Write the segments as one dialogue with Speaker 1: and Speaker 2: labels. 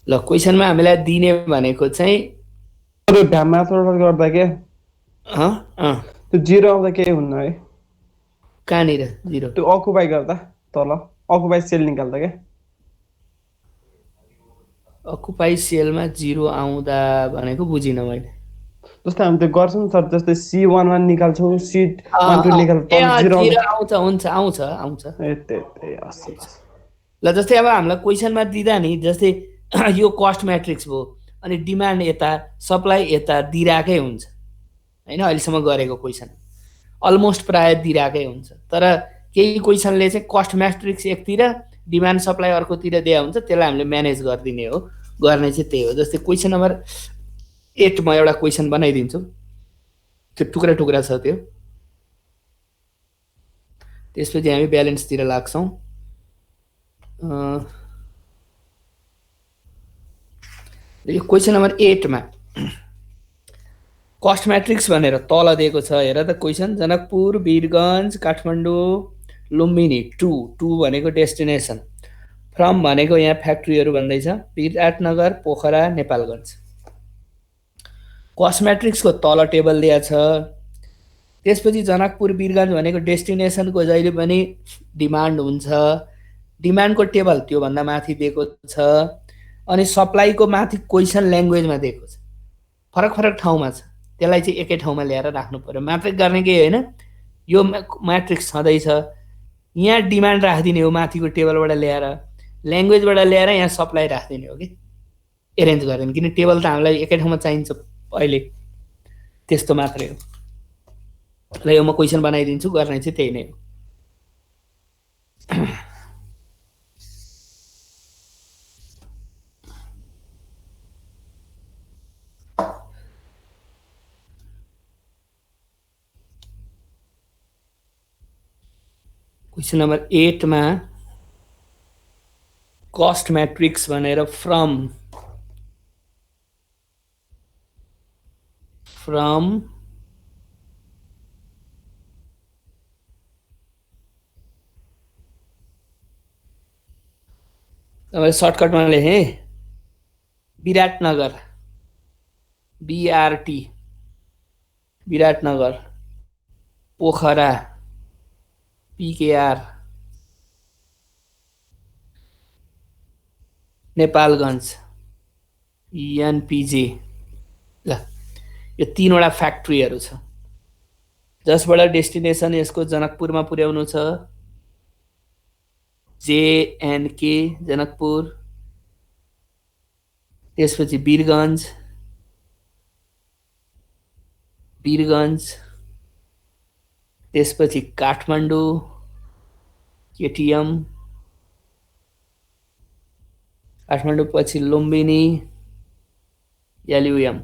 Speaker 1: ल क्वेसनमा हामीलाई दिने भनेको चाहिँ
Speaker 2: त्यो भ्याममा गर्दा के
Speaker 1: अँ अँ
Speaker 2: त्यो जिरो आउँदा के हुन्न है
Speaker 1: कहाँनिर जिरो
Speaker 2: त्यो अकुपाई गर्दा तल अकुपाई सेल निकाल्दा क्या
Speaker 1: अकुपाई सेलमा जिरो आउँदा भनेको बुझिनँ मैले
Speaker 2: जस्तै हामी त्यो गर्छौँ सर जस्तै C11 निकाल्छौँ C12 निकाल्छौँ
Speaker 1: ए
Speaker 2: तल जिरो आउँदा
Speaker 1: जिरो आउँछ हुन्छ आउँछ आउँछ
Speaker 2: ए त्यही हस् हस्
Speaker 1: ल जस्तै अब हामीलाई क्वेसनमा दिँदा नि जस्तै यो कस्ट म्याट्रिक्स भयो अनि डिमान्ड यता सप्लाई यता दिइरहेकै हुन्छ होइन अहिलेसम्म गरेको क्वेसन अलमोस्ट प्राय दिइरहेकै हुन्छ तर केही क्वेसनले चाहिँ कस्ट म्याट्रिक्स एकतिर डिमान्ड सप्लाई अर्कोतिर दिए हुन्छ त्यसलाई हामीले म्यानेज गरिदिने हो गर्ने चाहिँ त्यही हो जस्तै क्वेसन नम्बर 8 म एउटा क्वेसन बनाइदिन्छु त्यो टुक्रा टुक्रा छ त्यो त्यसपछि हामी ब्यालेन्सतिर लाग्छौँ यो क्वेसन नम्बर 8 मा कस्ट म्याट्रिक्स भनेर तल दिएको छ हेर त क्वेसन जनकपुर वीरगञ्ज काठमाडौँ लुम्बिनी टु भनेको डेस्टिनेसन फ्रम भनेको यहाँ फ्याक्ट्रीहरू भन्दैछ विराटनगर पोखरा नेपालगञ्ज कस्ट म्याट्रिक्सको तल टेबल दिएको छ त्यसपछि जनकपुर वीरगञ्ज भनेको डेस्टिनेसनको जहिले पनि डिमान्ड हुन्छ डिमान्डको टेबल त्योभन्दा माथि दिएको छ अनि सप्लाईको माथि क्वेसन ल्याङ्ग्वेजमा दिएको छ फरक फरक ठाउँमा छ त्यसलाई चाहिँ एकै ठाउँमा ल्याएर राख्नु पर्यो मात्रै गर्ने केही होइन यो म्याट्रिक्स छँदैछ यहाँ डिमान्ड राखिदिने हो माथिको टेबलबाट ल्याएर ल्याङ्ग्वेजबाट ल्याएर यहाँ सप्लाई राखिदिने हो कि एरेन्ज गरिदिने किन टेबल त हामीलाई एकै ठाउँमा चाहिन्छ अहिले त्यस्तो मात्रै हो ल यो म क्वेसन बनाइदिन्छु गर्ने चाहिँ त्यही नै हो क्वेसन नम्बर 8 मा कस्ट म्याट्रिक्स भनेर फ्रम तपाईँले सर्टकटमा लेखेँ विराटनगर बीआरटी विराटनगर पोखरा पीकेआर नेपालगञ्ज एनपिजे ल यो तीनवटा फ्याक्ट्रीहरू छ जसबाट डेस्टिनेसन यसको जनकपुरमा पुर्याउनु छ जेएनके जनकपुर त्यसपछि वीरगञ्ज त्यसपछि काठमाडौँ केटिएम काठमाडौँ पछि लुम्बिनी एलयुएम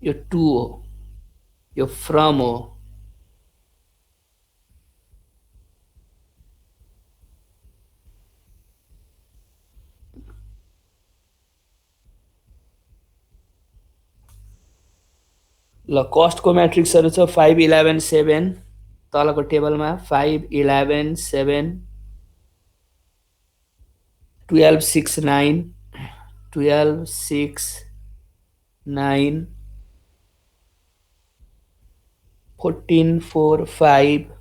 Speaker 1: यो टु हो यो फ्रम हो ल कस्टको म्याट्रिक्सहरू छ 5 11 7 तलको टेबलमा 5 11 7 12 6 9 12 6 9 14 4 5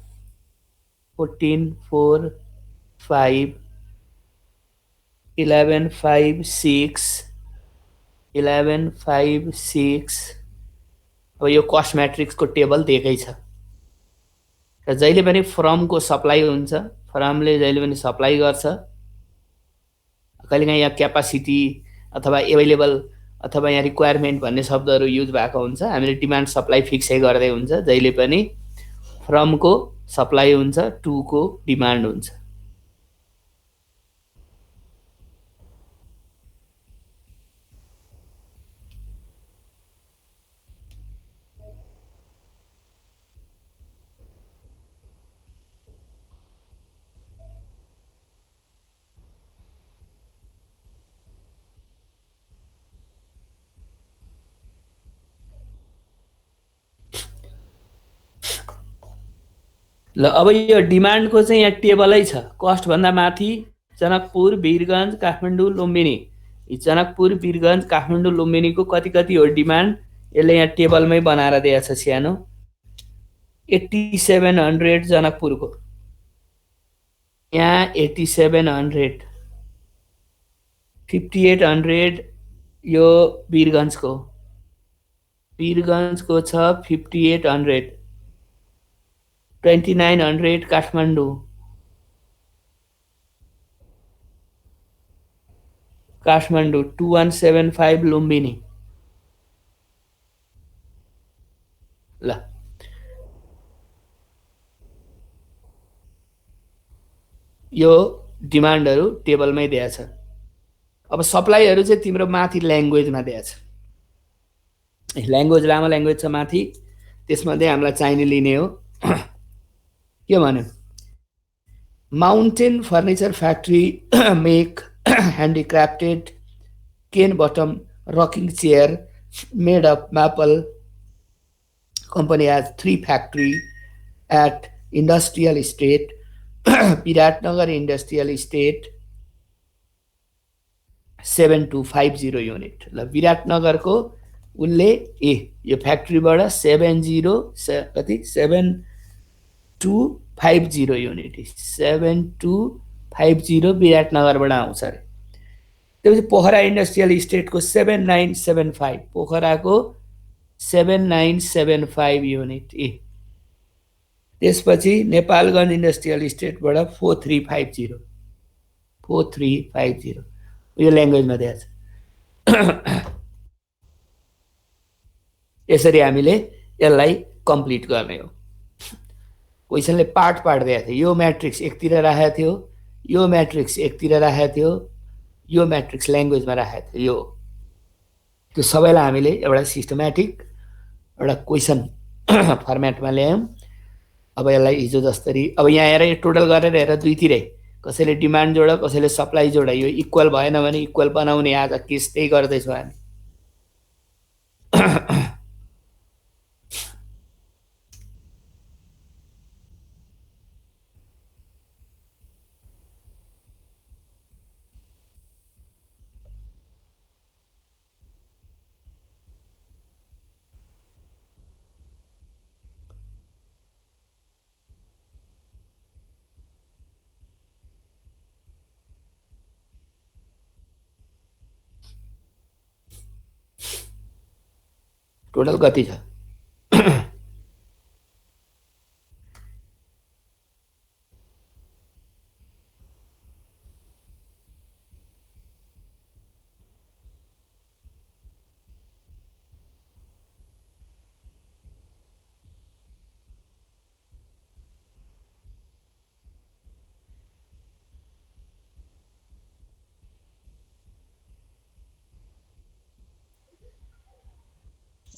Speaker 1: 14 4 5 11 5 6 11 5 6 अब यो कस्ट म्याट्रिक्सको टेबल दिएकै छ र जहिले पनि फ्रमको सप्लाई हुन्छ फ्रमले जहिले पनि सप्लाई गर्छ कहिलेकाहीँ यहाँ क्यापासिटी अथवा एभाइलेबल अथवा यहाँ रिक्वायरमेन्ट भन्ने शब्दहरू युज भएको हुन्छ हामीले डिमान्ड सप्लाई फिक्सै गर्दै हुन्छ जहिले पनि फ्रमको सप्लाई हुन्छ टुको डिमान्ड हुन्छ ल अब यो डिमान्डको चाहिँ यहाँ टेबलै छ कस्टभन्दा माथि जनकपुर, वीरगञ्ज, काठमाडौँ, लुम्बिनी। यी जनकपुर, वीरगञ्ज, काठमाडौँ, लुम्बिनीको कति कति हो डिमान्ड? यसले यहाँ टेबलमै बनाएर दिएको छ सानो। 8700 जनकपुरको, यहाँ 8700, 5800 यो वीरगञ्जको, वीरगञ्जको छ 5800, 2900 काठमाडौँ, काठमाडौँ 2175 लुम्बिनी। ल यो डिमान्डहरू टेबलमै दिएको छ। अब सप्लाईहरू चाहिँ तिम्रो माथि ल्याङ्ग्वेजमा दिएको छ। ल्याङ्ग्वेज लामो ल्याङ्ग्वेज छ माथि, त्यसमध्ये हामीलाई चाहिने लिने हो। के भन्यो? Mountain furniture factory make handicrafted cane bottom rocking chair made of maple. Company has 3 factory at industrial estate, Viratnagar industrial estate, 7250 unit. ल विराटनगरको उनले यो फ्याक्ट्रीबाट 7250 युनिट, 7250 विराटनगरबाट आउँछ अरे। त्यसपछि पोखरा इन्डस्ट्रियल इस्टेटको 7975, पोखराको 7975 युनिट। त्यसपछि नेपालगञ्ज इन्डस्ट्रियल इस्टेटबाट 4350, 4350 यो ल्याङ्ग्वेजमा दिएको छ। यसरी हामीले यसलाई कम्प्लिट गर्ने हो। क्वेसनले पार्ट पार्ट दिएको थियो। यो म्याट्रिक्स एकतिर राखेको थियो, यो म्याट्रिक्स एकतिर राखेको थियो, यो म्याट्रिक्स ल्याङ्ग्वेजमा राखेको थियो। यो त्यो सबैलाई हामीले एउटा सिस्टमेटिक एउटा क्वेसन फर्मेटमा ल्यायौँ। अब यसलाई हिजो जस्तरी अब यहाँ हेर, यो टोटल गरेर हेर, दुईतिरै कसैले डिमान्ड जोड, कसैले सप्लाई जोड। यो इक्वल भएन भने इक्वल बनाउने आज केस त्यही गर्दैछौँ हामी। टोटल कति छ?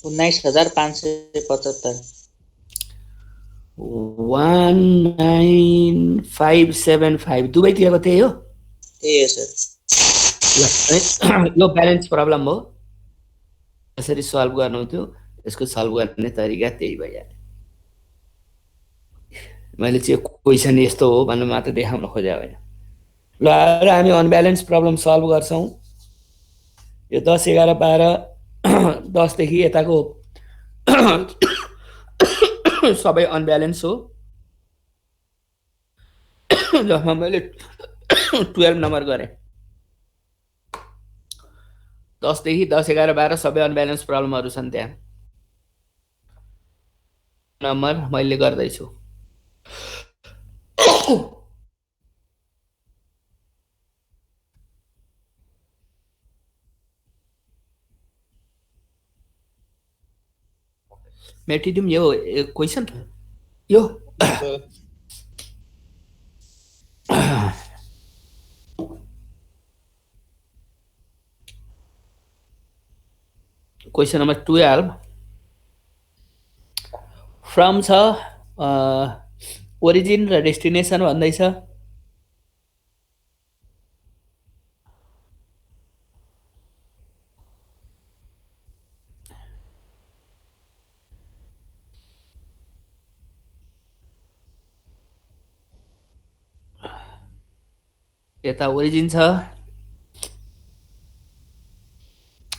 Speaker 3: $19,575
Speaker 1: 19,575 दुवैतिरको त्यही हो?
Speaker 3: त्यही हो सर।
Speaker 1: यो ब्यालेन्स प्रब्लम हो। कसरी सल्भ गर्नु थियो, यसको सल्भ गर्ने तरिका त्यही भइहाल्यो। मैले चाहिँ क्वेसन यस्तो हो भन्नु मात्र देखाउन खोजेको होइन। ल र हामी अनब्यालेन्स प्रब्लम सल्भ गर्छौँ। यो 10, 11, 12, 10 देखि यताको सबै अनब्यालेन्स हो। जसमा मैले 12 नम्बर गरेँ। 10 देखि 10, 11, 12 सबै अनब्यालेन्स प्रब्लमहरू छन् त्यहाँ। नम्बर मैले गर्दैछु। मेटिदिउँ यो क्वेसन यो क्वेसन नम्बर 12 फ्रम छ ओरिजिन र डेस्टिनेसन भन्दैछ। यता ओरिजिन छ,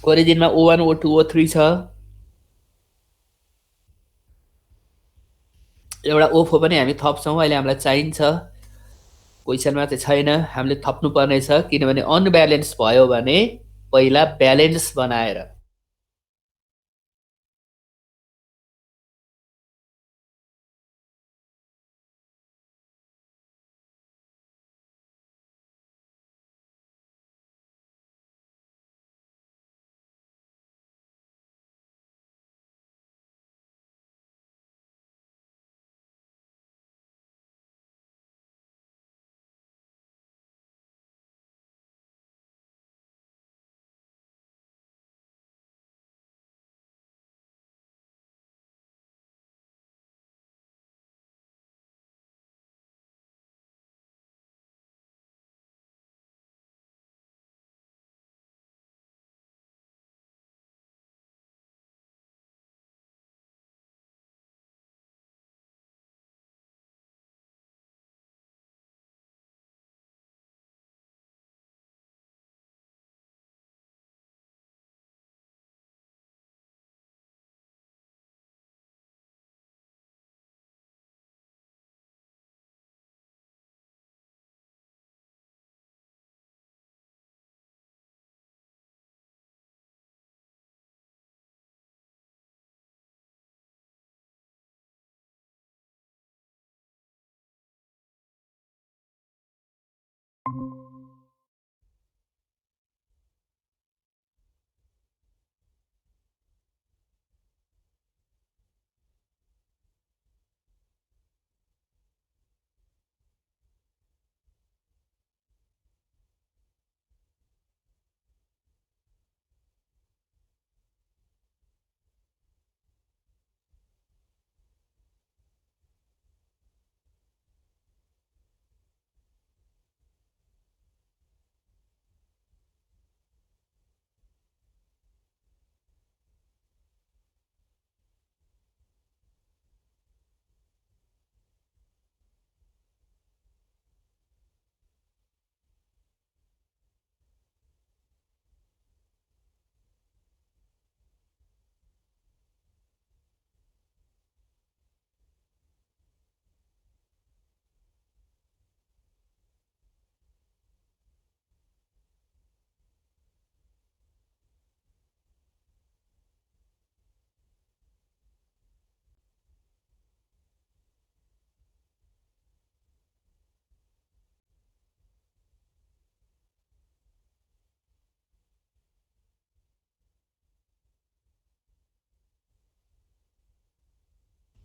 Speaker 1: ओरिजिनमा O1 O2 O3 छ, एउटा O4 पनि हामी थप्छौँ, अहिले हामीलाई चाहिन्छ, क्वेसनमा चाहिँ छैन, हामीले थप्नु पर्ने छ किनभने अनब्यालेन्स भयो भने पहिला ब्यालेन्स बनाएर।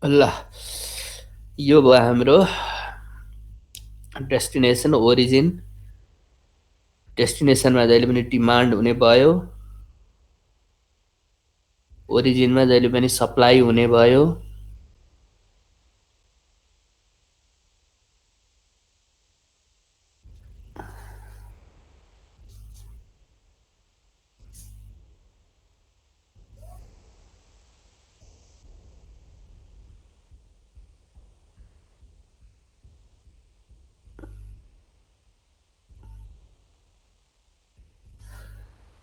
Speaker 1: ल यो भयो हाम्रो डेस्टिनेसन ओरिजिन, डेस्टिनेसनमा जहिले पनि डिमान्ड हुने भयो, ओरिजिनमा जहिले पनि सप्लाई हुने भयो,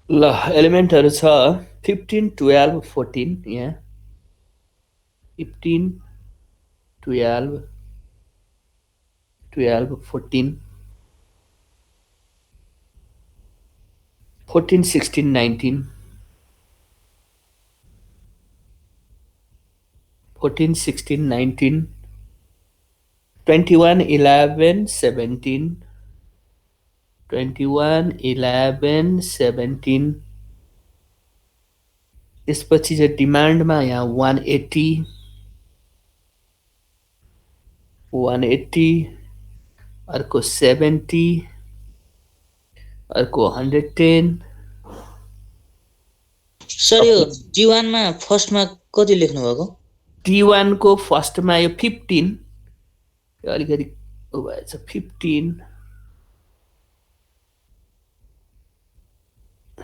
Speaker 1: ल एलिमेन्टहरू छ 15 12 14 यहाँ 15 12 12 14 14 16 19 14 16 19 21 11 17 21 11 17 त्यसपछि चाहिँ डिमान्डमा यहाँ 180 180 अर्को 70 अर्को 110
Speaker 3: सर यो G1 मा फर्स्टमा कति लेख्नु भएको?
Speaker 1: T1 को फर्स्टमा यो 15 यो अलिकति उ भएछ 15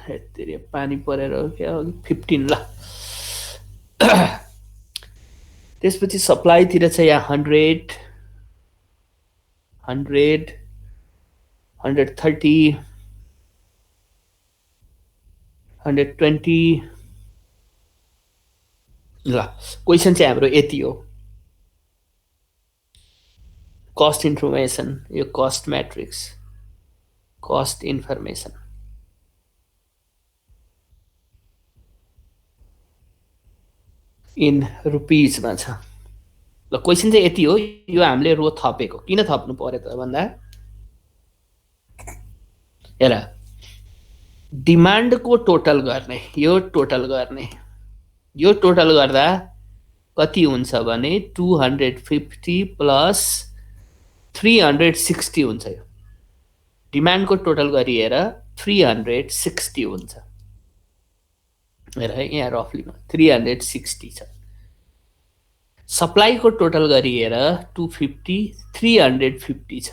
Speaker 1: हेत्तेरी पानी परेर हो क्या 15 ल त्यसपछि सप्लाईतिर चाहिँ यहाँ 100 100 130, 120। ल क्वेसन चाहिँ हाम्रो यति हो। कस्ट इन्फर्मेसन, यो cost matrix, cost information. In रुपिजमा छ। ल क्वेसन चाहिँ यति हो। यो हामीले रो थपेको, किन थप्नु पर्यो त भन्दा, हेर डिमान्डको टोटल गर्ने, यो टोटल गर्ने, यो टोटल गर्दा कति हुन्छ भने 250 प्लस 360 हुन्छ। यो डिमान्डको टोटल गरिएर 360 हुन्छ। हेर यहाँ रफली 360 छ। सप्लाईको टोटल गरिएर 250 350 छ।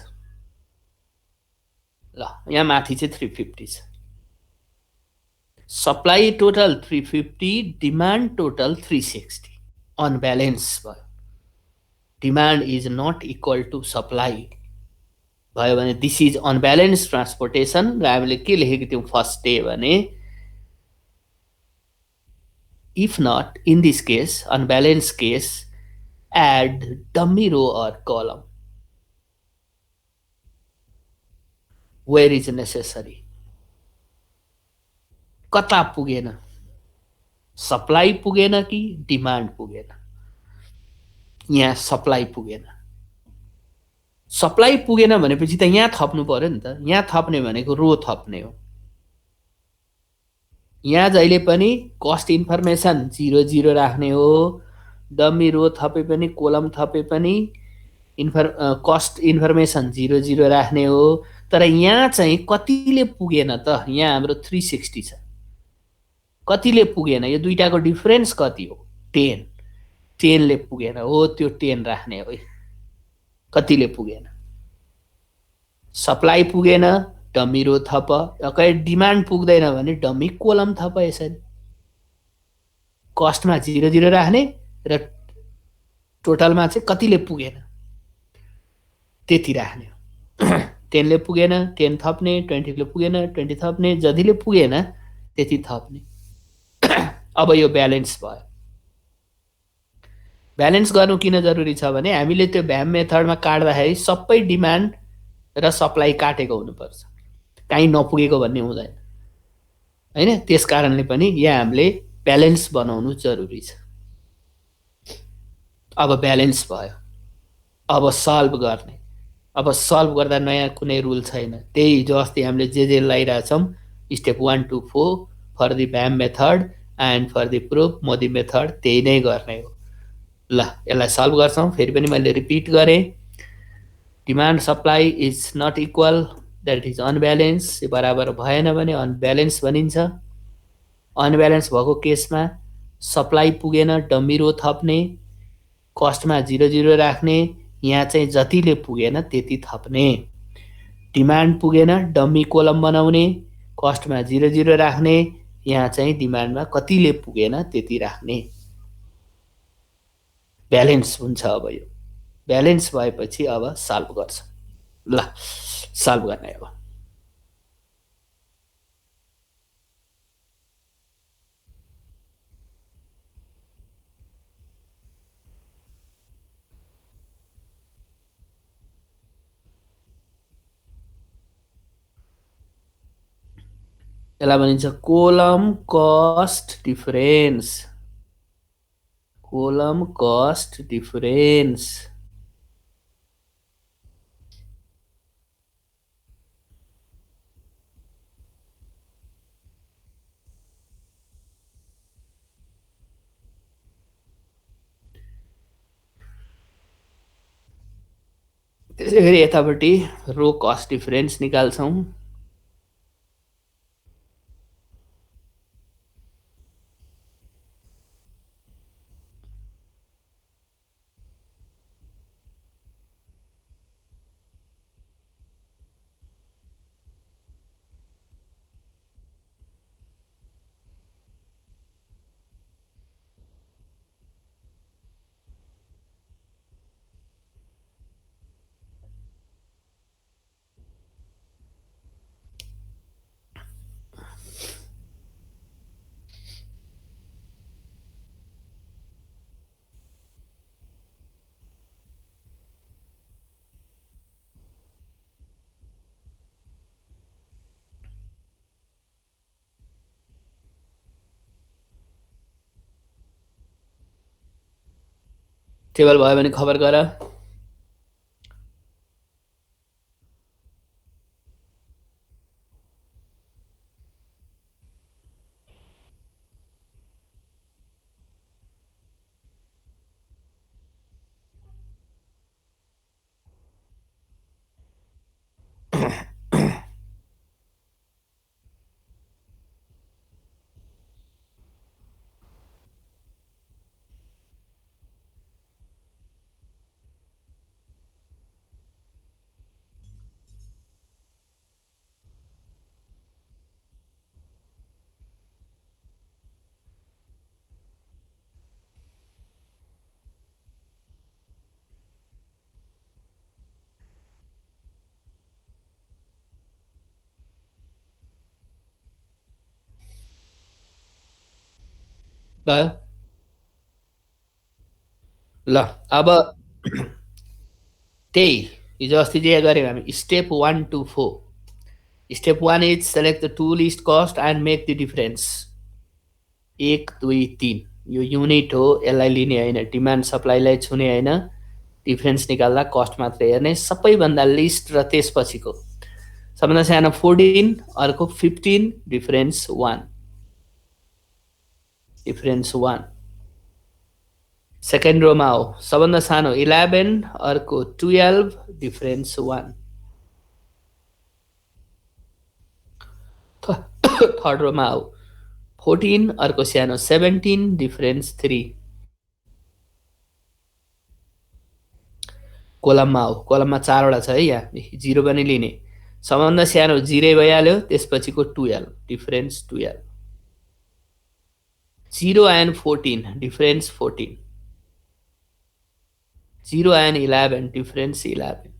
Speaker 1: ल यहाँ माथि चाहिँ 350 छ। Supply total 350, demand total 360, unbalance भयो। Demand is not equal to supply भयो भने दिस इज अनब्यालेन्स ट्रान्सपोर्टेसन। र हामीले के लेखेको थियौँ फर्स्ट डे भने, if not in this case, unbalance case, add dummy row or column where is necessary. कता पुगेन, सप्लाई पुगेन कि डिमान्ड पुगेन? यहाँ सप्लाई पुगेन। सप्लाई पुगेन भनेपछि त यहाँ थप्नु पर्यो नि त। यहाँ थप्ने भनेको रो थप्ने हो। यहाँ जहिले पनि कस्ट इन्फर्मेसन 0 0 राख्ने हो। डम्मी रो थपे पनि, कोलम थपे पनि कस्ट इन्फर्मेसन 0 0 राख्ने हो। तर यहाँ चाहिँ कतिले पुगेन त? यहाँ हाम्रो 360 छ। कतिले पुगेन? यो दुईटाको डिफरेन्स कति हो? 10। 10 ले पुगेन हो, त्यो 10 राख्ने हो। कतिले पुगेन? सप्लाई पुगेन, डम्मी रो थप। कहीँ डिमान्ड पुग्दैन भने डम्मी कोलम थप। यसरी कस्टमा 0 0 राख्ने र टोटलमा चाहिँ कतिले पुगेन त्यति राख्ने हो। 10 ले पुगेन 10 थप्ने, 20 ले पुगेन 20 थप्ने, जतिले पुगेन त्यति थप्ने। अब यो ब्यालेन्स भयो। ब्यालेन्स गर्नु किन जरुरी छ भने हामीले त्यो भ्याम मेथडमा काट्दाखेरि सबै डिमान्ड र सप्लाई काटेको हुनुपर्छ, कहीँ नपुगेको भन्ने हुँदैन हैन। त्यस कारणले पनि यहाँ हामीले ब्यालेन्स बनाउनु जरुरी छ। अब ब्यालेन्स भयो। अब सल्भ गर्ने। अब सल्भ गर्दा नयाँ कुनै रुल छैन। त्यही हिजो अस्ति हामीले जे लगाइरहेछौँ, step 1 to 4 for the VAM method and for the proof MODI method, त्यही नै गर्ने हो। ल यसलाई सल्भ गर्छौँ। फेरि पनि मैले रिपिट गरेँ, demand supply is not equal, that is unbalance. यो बराबर भएन भने अनब्यालेन्स भनिन्छ। अनब्यालेन्स भएको केसमा सप्लाई पुगेन, डम्मी रो थप्ने, कस्टमा 0 0 राख्ने, यहाँ चाहिँ जतिले पुगेन त्यति थप्ने। डिमान्ड पुगेन, डम्मी कोलम बनाउने, कस्टमा 0 0 राख्ने, यहाँ चाहिँ डिमान्डमा कतिले पुगेन त्यति राख्ने। ब्यालेन्स हुन्छ। अब यो ब्यालेन्स भएपछि अब सल्भ गर्छ। ल सल्भ गर्ने। अब यसलाई भनिन्छ column cost difference. Column cost difference. त्यसै गरी यतापट्टि रो कस्ट डिफरेन्स निकाल्छौँ। टेबल भयो भने खबर गर। भयो ल। अब त्यही हिजो अस्ति जे गऱ्यौँ हामी, step 1 to 4। Step 1 is select the two least cost and make the difference. 1 2 3 यो युनिट हो, यसलाई लिने होइन, डिमान्ड सप्लाईलाई छुने होइन, डिफरेन्स निकाल्दा कस्ट मात्रै हेर्ने। सबैभन्दा लिस्ट र त्यसपछिको सबभन्दा सानो 14, अर्को 15, डिफरेन्स 1, डिफरेन्स 1। सेकेन्ड रोमा हो, सबभन्दा सानो 11, अर्को 12, डिफरेन्स 1। थर्ड रोमा हो 14, अर्को सानो 17, डिफरेन्स 3। कोलममा हो, कोलममा 4वटा छ है, यहाँ 0 पनि लिने। सबभन्दा सानो 0 भइहाल्यो, त्यसपछिको 12, difference 12। 0 and 14, difference 14. 0 and 11, difference 11.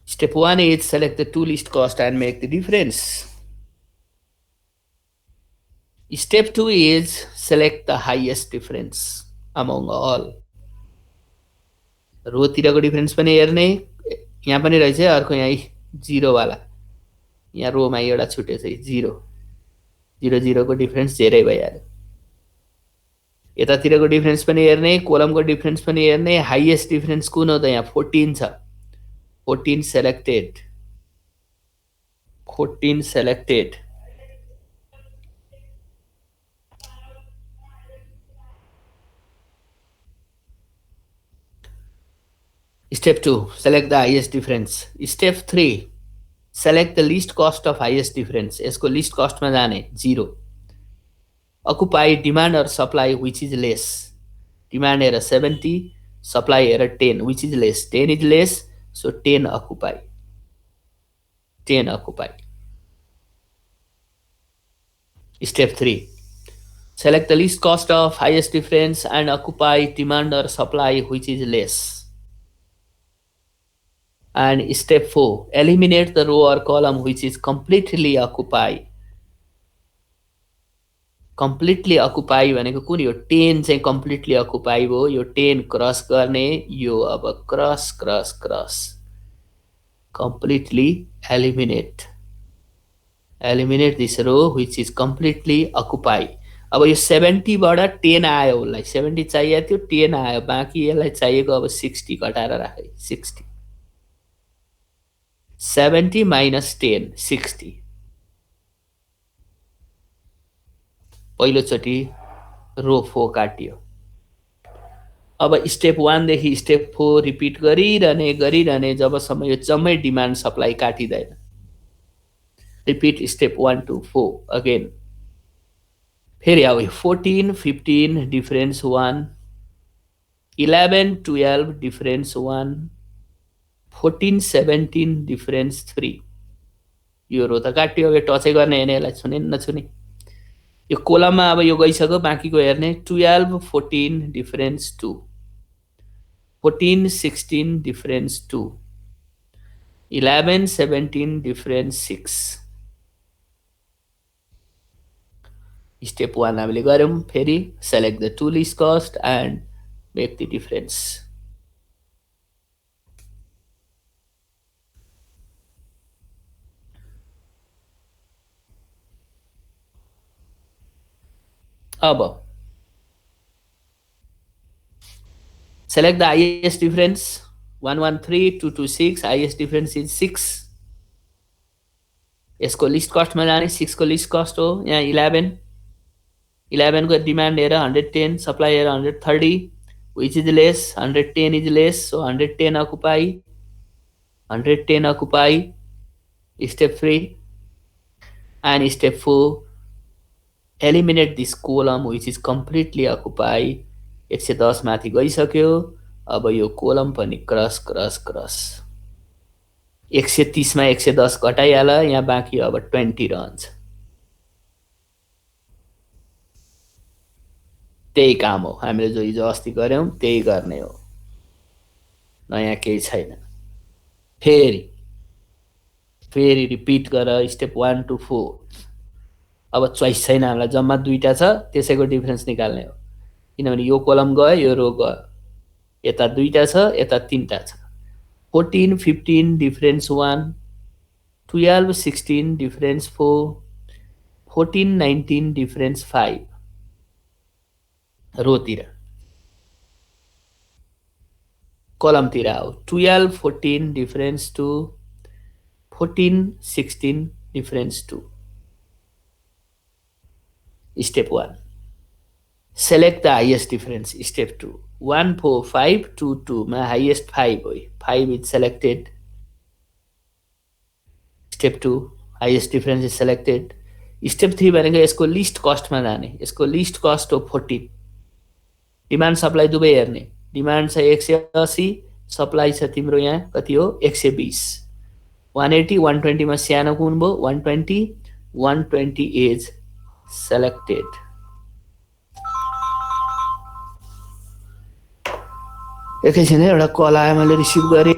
Speaker 1: Step 1 is select the two least cost and make the difference. Step 2 is select the highest difference among all. रोतिरको डिफरेन्स पनि हेर्ने, यहाँ पनि रहेछ अर्को यहाँ 0 वाला, यहाँ रोमा एउटा छुटेछ 0, 0 0 को डिफरेन्स धेरै भइहाल्यो। यतातिरको डिफरेन्स पनि हेर्ने, कोलमको डिफरेन्स पनि हेर्ने। हाइएस्ट डिफरेन्स कुन हो त, यहाँ 14 छ, 14 selected, 14 selected। Step 2, select the highest difference. Step 3, select the least cost of highest difference. यसको least cost में जाने 0। Occupy demand or supply which is less. Demand हेर 70, supply हेर 10, which is less. 10 is less, so 10 occupy, 10 occupy। Step 3, select the least cost of highest difference and occupy demand or supply which is less। And step 4, eliminate the row or column which is completely occupied। completely occupied भनेको कुन यो 10 चाहिँ completely occupied हो, यो 10 cross गर्ने, यो अब cross cross cross completely eliminate, eliminate this row which is completely occupied। अब यो 70 बाट 10 आयो, उसलाई 70 चाहिएको थियो, 10 आयो, बाँकी यसलाई चाहिएको अब 60 घटाएर राखे, 60। 70 minus 10, 60। पहिलोचोटि रो 4 काटियो। अब स्टेप 1 देखि स्टेप 4 रिपिट गरिरहने गरिरहने जबसम्म यो जम्मै डिमान्ड सप्लाई काटिँदैन। Repeat step 1 to 4 again. फेरि अब 14 15 डिफरेन्स 1, 11 12 डिफरेन्स 1, 14 17 डिफरेन्स 3। यो रो त काटियो, यो टचै गर्ने होइन, यसलाई छुने नछुने। यो कोलममा अब यो गइसक्यो, बाँकीको हेर्ने 12 14 डिफरेन्स 2, 14 16 डिफरेन्स 2, 11 17 डिफरेन्स 6। स्टेप 1 हामीले गऱ्यौँ, फेरि select the two least cost and make the difference. अब Select the highest difference 113, 226, highest difference is 6. यसको लिस्ट कस्टमा जाने 6 को लिस्ट कस्ट हो यहाँ 11 11 को डिमान्ड हेर 110 सप्लाई हेर 130 which is less 110 is less so 110 occupy step 3 and step 4 eliminate this column which is completely occupied 110 माथि गइसक्यो अब यो कोलम पनि क्रस 130 मा 110 घटाइहाल यहाँ बाँकी अब 20 रहन्छ त्यही काम हो हामीले जो हिजो अस्ति गर्यौं त्यही गर्ने हो नयाँ केही छैन फेरि रिपिट गर स्टेप 1 to 4 अब चोइस छैन हामीलाई जम्मा दुईटा छ त्यसैको डिफरेन्स निकाल्ने हो किनभने यो कोलम गयो यो रो गयो यता दुईटा छ यता तीनटा छ 14 15 difference 1 12 16 difference 4 14 19 difference 5 रोतिर कलमतिर Ao 12 14 difference 2 14 16 difference 2 step 1 select the highest difference step 2 1 4 5 2 2 मा highest 5 हो 5 is selected step 2 highest difference is selected step 3 भनेको यसको लिस्ट कस्टमा जाने यसको लिस्ट कस्ट हो 14 डिमान्ड सप्लाई दुवै हेर्ने डिमान्ड छ 180 सप्लाई छ तिम्रो यहाँ कति हो 120 180 120 मा सानो कुन भयो 120 is selected एकैछिन एउटा कल आयो मैले रिसिभ गरे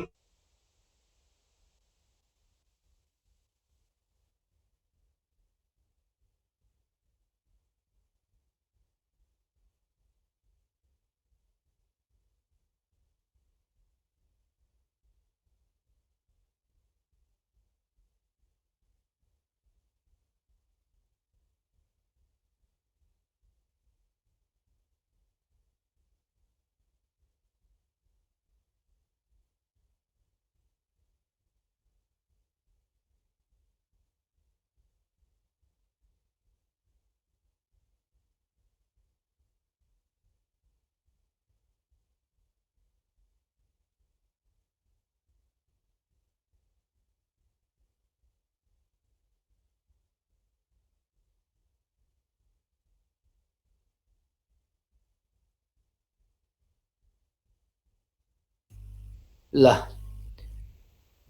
Speaker 1: ल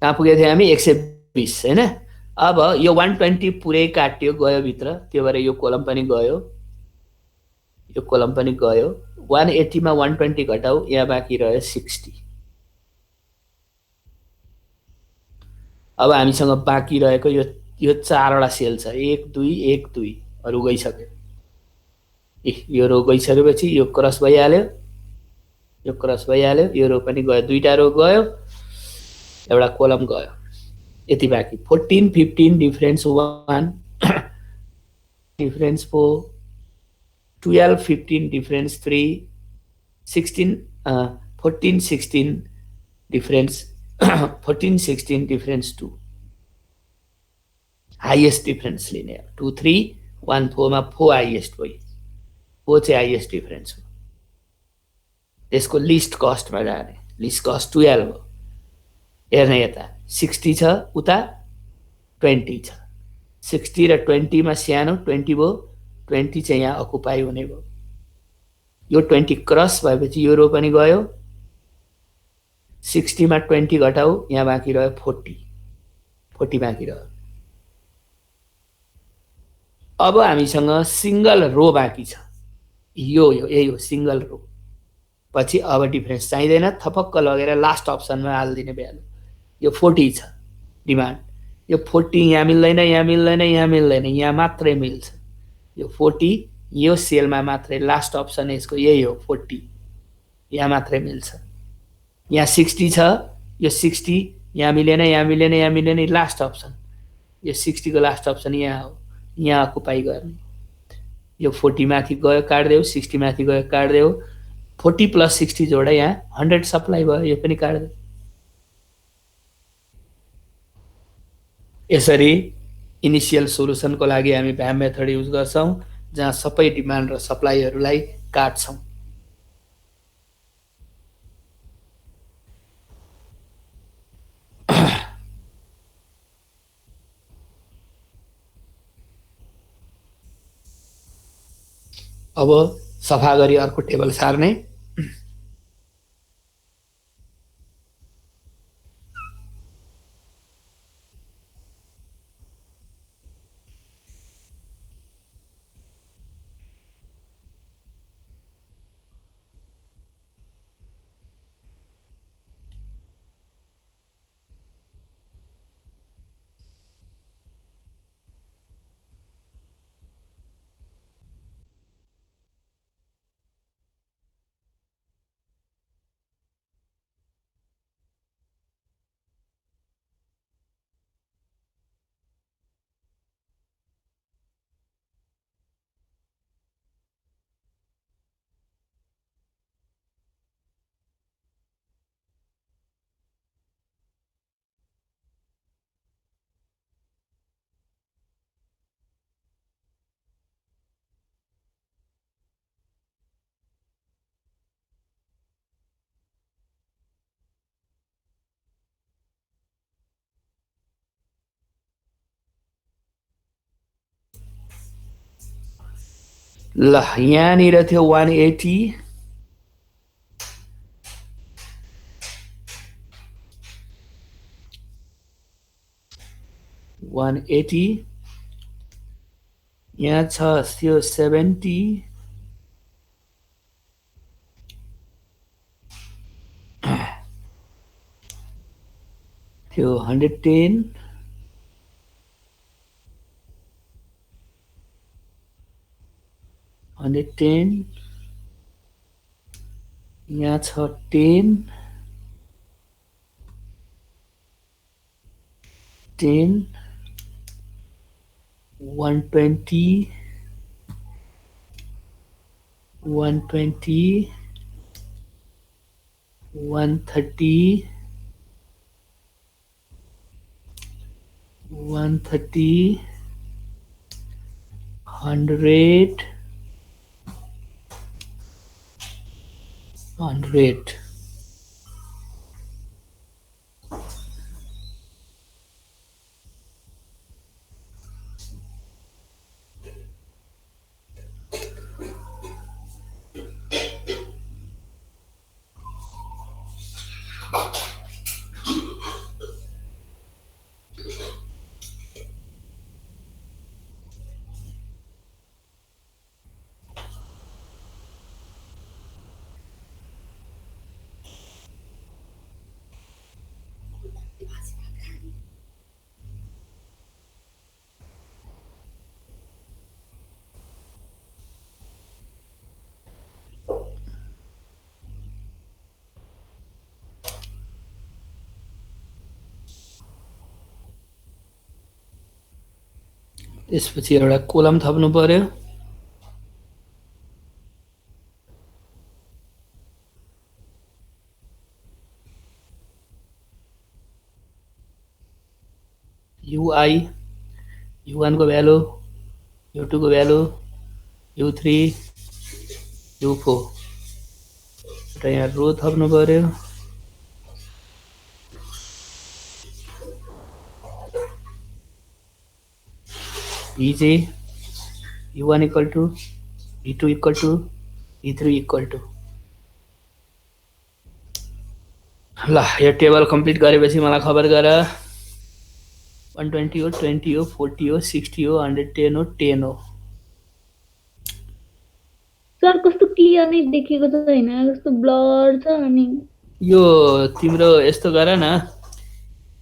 Speaker 1: कहाँ पुगेको थियो हामी 120 हैन अब यो 120 पुरै काट्यो गयो भित्र त्यो भएर यो कोलम पनि गयो 180 मा 120 घटाऊ यहाँ बाँकी रह्यो 60 अब हामीसँग बाँकी रहेको यो चारवटा सेल छ 1 2 1 2 अरु गइसक्यो यो रो गइसकेपछि यो क्रस भइहाल्यो यो रो पनि गयो दुईटा रो गयो एउटा कोलम गयो यति बाँकी 14 15 difference 1 difference 4 12 15 difference 3 16 14 16 difference 14 16 difference 2 highest difference लिने 2 3 1 4 मा 4 हाईएस्ट भयो 4 चाहिँ हाईएस्ट डिफरेन्स हो त्यसको लिस्ट कस्टमा जाने लिस्ट कस्ट 12 हो हेर्ने यता 60 छ उता 20 छ 60 र 20 मा सानो 20 भयो 20 चाहिँ यहाँ अकुपाई हुने भयो यो 20 क्रस भएपछि यो रो पनि गयो 60 मा 20 घटाऊ यहाँ बाँकी रह्यो 40 बाँकी रह्यो अब हामीसँग सिंगल रो बाँकी छ यही हो सिंगल रो पछि अब डिफरेन्स चाहिँदैन थपक्क लगेर लास्ट अप्सनमा हाल्दिने भ्यालु यो 40 छ डिमान्ड यो 40 यहाँ मिल्दैन यहाँ मात्रै मिल्छ यो 40 यो सेलमा मात्रै लास्ट अप्सन यसको यही हो 40 यहाँ मात्रै मिल्छ यहाँ 60 छ यो 60 यहाँ मिलेन लास्ट अप्सन यो 60 को लास्ट अप्सन यहाँ हो यहाँ अकुपाई गर्ने यो 40 माथि गयो काट्देऊ 60 माथि गयो काट्देऊ 40 + 60 जोड है यहाँ 100 सप्लाई भयो यो पनि काट्दै यसरी इनिसियल सोलुसनको लागि हामी भ्याम मेथड युज गर्छौं जहाँ सबै डिमान्ड र सप्लाईहरूलाई काट्छौं अब सफा गरी अर्को टेबल सार्ने ल यहाँनिर थियो 180 180 यहाँ छ त्यो 70 त्यो 110 110 यहाँ छ 10 10 120 120 130 130 100 100 त्यसपछि एउटा कोलम थप्नु पर्यो UI U1 को भ्यालु U2 को भ्यालु U3 U4 र यहाँ रो थप्नु पर्यो VJ U1 equal to V2 equal to V3 equal to ल यो टेबल कम्प्लिट गरेपछि मलाई खबर गर 120 हो 20 हो 40 हो 60 हो 110 हो 10 हो
Speaker 4: सर कस्तो क्लियर नै देखेको छैन कस्तो ब्लर छ अनि
Speaker 1: यो तिम्रो यस्तो गर न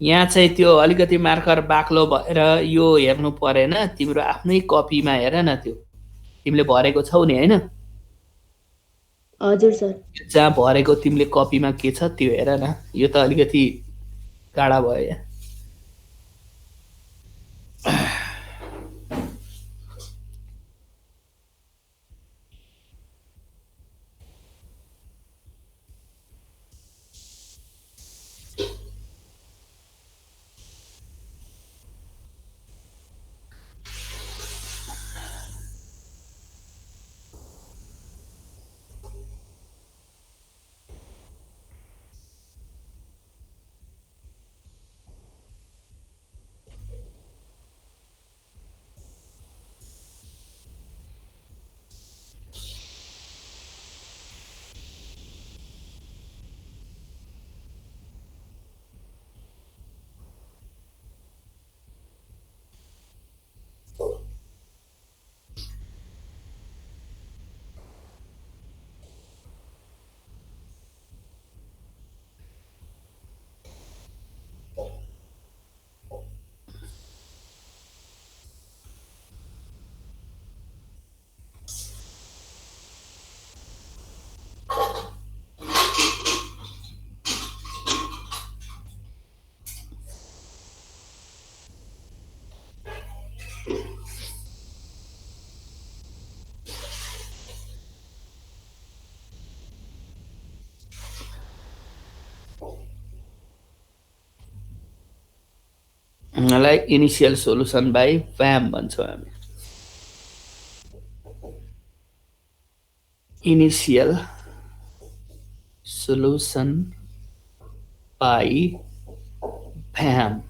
Speaker 1: यहाँ चाहिँ त्यो अलिकति मार्कर बाक्लो भएर यो हेर्नु परेन तिम्रो आफ्नै कपीमा हेर न त्यो तिमीले भरेको छौ नि हैन
Speaker 4: हजुर सर
Speaker 1: जहाँ भरेको तिमीले कपीमा के छ त्यो हेर न यो त अलिकति गाडा भयो यहाँ लाई इनिसियल सोलुसन बाई VAM भन्छौँ हामी। Initial solution by VAM।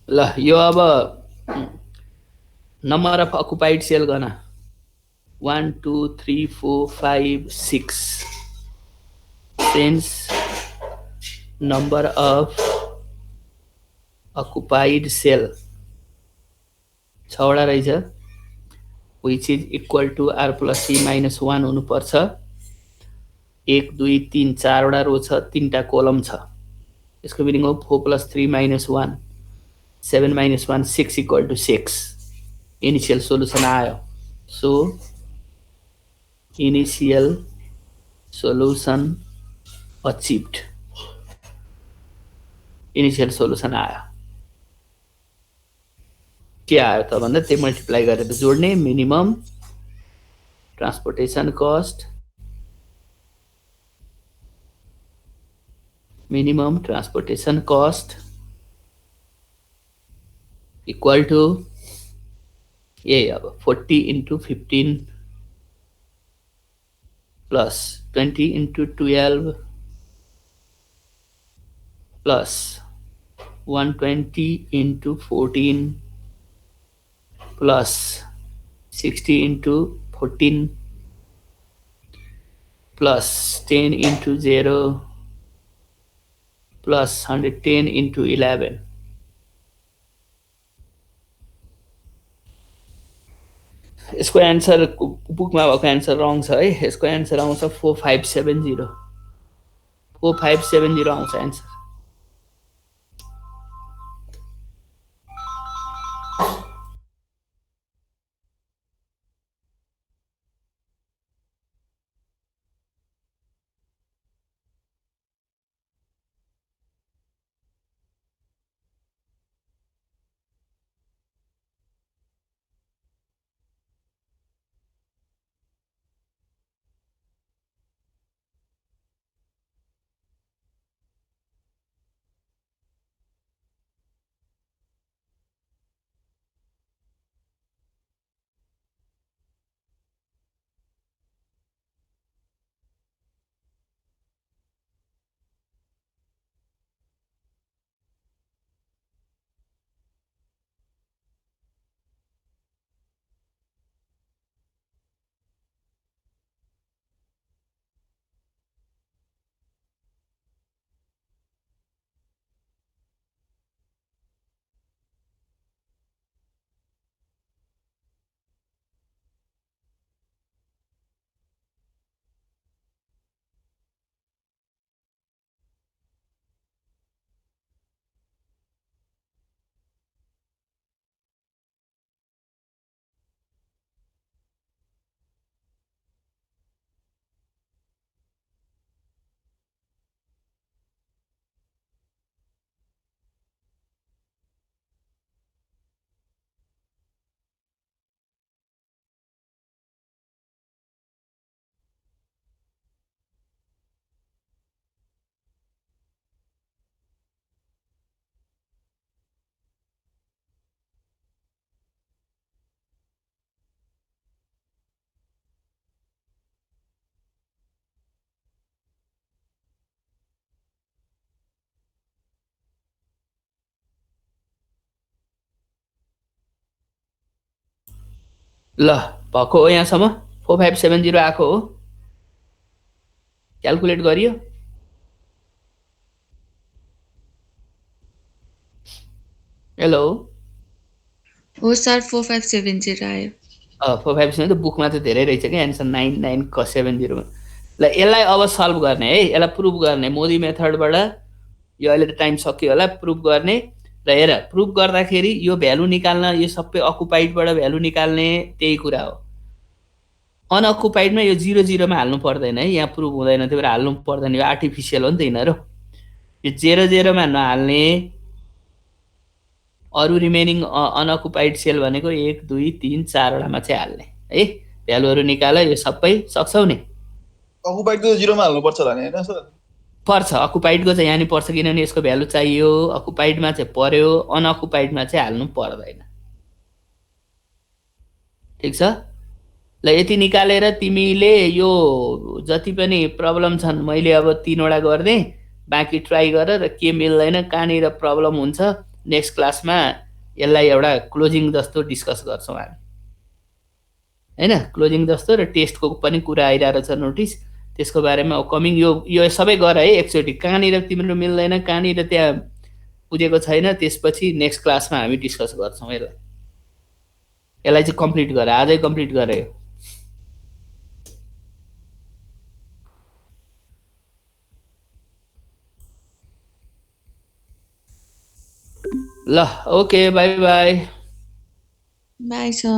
Speaker 1: ल यो अब नम्बर अफ अकुपाइड सेल गर्न 1 2 3 4 5 6 since number of occupied cell 6 वटा रहेछ, which is equal to R plus C minus 1 हुनुपर्छ। 1 2 3 4 वटा रो छ, 3 टा कोलम छ। यसको मिनिङ हो 4 plus 3 minus 1 7 minus 1 6 equal to 6। Initial solution आयो। So initial solution achieved. Initial solution आयो। के आयो त भन्दा त्यही मल्टिप्लाई गरेर जोड्ने minimum transportation cost, minimum transportation cost equal to यही अब 40 into 15 plus 20 into 12 plus 120 into 14 plus 60 into 14 plus 10 into 0 plus 110 into 11। यसको एन्सर बुकमा भएको एन्सर रङ छ है। यसको एन्सर आउँछ 4570। 4570 आउँछ एन्सर। ल भएको हो यहाँसम्म। 4570 आएको हो। क्याल्कुलेट गरियो। हेलो
Speaker 5: हो सर 4570 आयो
Speaker 1: 457 त बुकमा त धेरै रहेछ कि एन्सर 9970 ल यसलाई अब सल्भ गर्ने है यसलाई प्रुभ गर्ने मोदी मेथडबाट यो अहिले त टाइम सक्यो होला प्रुभ गर्ने र हेर प्रुभ गर्दाखेरि यो भ्यालु निकाल्न यो सबै अकुपाइडबाट भ्यालु निकाल्ने त्यही कुरा हो अनअकुपाइडमा यो 0 हाल्नु पर्दैन है यहाँ प्रुभ हुँदैन त्यही भएर हाल्नु पर्दैन यो आर्टिफिसियल हो नि त यिनीहरू यो 0 मा नहाल्ने अरू रिमेनिङ अनअकुपाइड सेल भनेको 1 2 3 4 वटामा चाहिँ हाल्ने है भ्यालुहरू निकाल यो सबै सक्छौ नि
Speaker 6: अकुपाइडको 0 मा हाल्नु पर्छ होला नि हैन सर
Speaker 1: पर्छ अकुपाइडको चाहिँ यहाँ नि पर्छ किनभने यसको भ्यालु चाहियो अकुपाइडमा चाहिँ पर्यो अनअकुपाइडमा चाहिँ हाल्नु पर्दैन ठिक छ ल यति निकालेर तिमीले यो जति पनि प्रब्लम छन् मैले अब 3 वटा गर्दै बाँकी ट्राई गर र के मिल्दैन कहाँनिर प्रब्लम हुन्छ नेक्स्ट क्लासमा यसलाई एउटा क्लोजिङ जस्तो डिस्कस गर्छौँ हामी हैन क्लोजिङ जस्तो र टेस्टको पनि कुरा आइरहेको छ नोटिस त्यसको बारेमा कमिङ यो सबै गर है एकचोटि कहाँनिर तिम्रो मिल्दैन कहाँनिर त्यहाँ पुगेको छैन त्यसपछि नेक्स्ट क्लासमा हामी डिस्कस गर्छौँ यसलाई चाहिँ कम्प्लिट गर आजै कम्प्लिट गरे ल okay by by
Speaker 5: by sir